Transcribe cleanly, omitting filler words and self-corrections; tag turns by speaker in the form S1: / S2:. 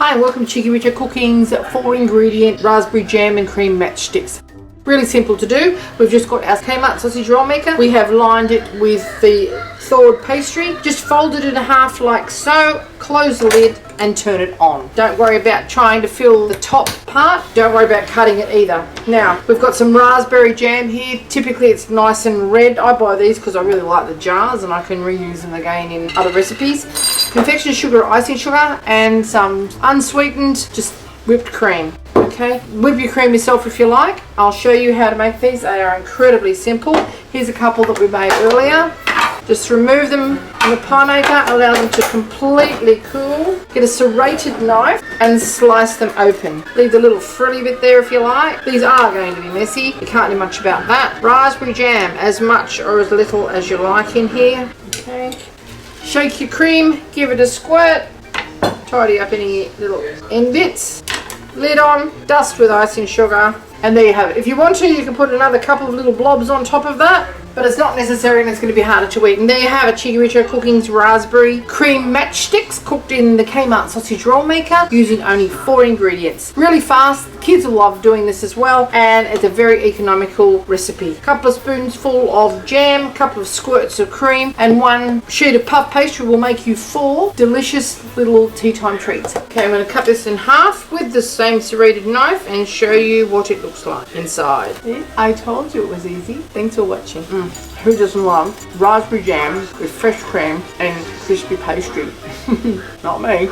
S1: Hi and welcome to Cheekyricho Cooking's 4-ingredient raspberry jam and cream matchsticks. Really simple to do. We've just got our Kmart Sausage Roll Maker. We have lined it with the thawed pastry. Just fold it in half like so, close the lid and turn it on. Don't worry about trying to fill the top part. Don't worry about cutting it either. Now, we've got some raspberry jam here. Typically it's nice and red. I buy these because I really like the jars and I can reuse them again in other recipes. Confectioner's sugar or icing sugar and some unsweetened, just whipped cream. Okay, whip your cream yourself if you like. I'll show you how to make these. They are incredibly simple. Here's a couple that we made earlier. Just remove them from the pie maker, allow them to completely cool. Get a serrated knife and slice them open. Leave the little frilly bit there if you like. These are going to be messy. You can't do much about that. Raspberry jam, as much or as little as you like in here. Okay. Shake your cream, give it a squirt. Tidy up any little end bits. Lid on, dust with icing sugar, and there you have it. If you want to, you can put another couple of little blobs on top of that, but it's not necessary and it's going to be harder to eat. And there you have it, Cheekyricho Cooking's raspberry cream matchsticks cooked in the Kmart Sausage Roll Maker using only 4 ingredients. Really fast, kids will love doing this as well, and it's a very economical recipe. A couple of spoonsful of jam, a couple of squirts of cream, and 1 sheet of puff pastry will make you 4 delicious little tea time treats. Okay, I'm going to cut this in half with the same serrated knife and show you what it looks like inside. I told you it was easy. Thanks for watching. Who doesn't love raspberry jam with fresh cream and crispy pastry? Not me.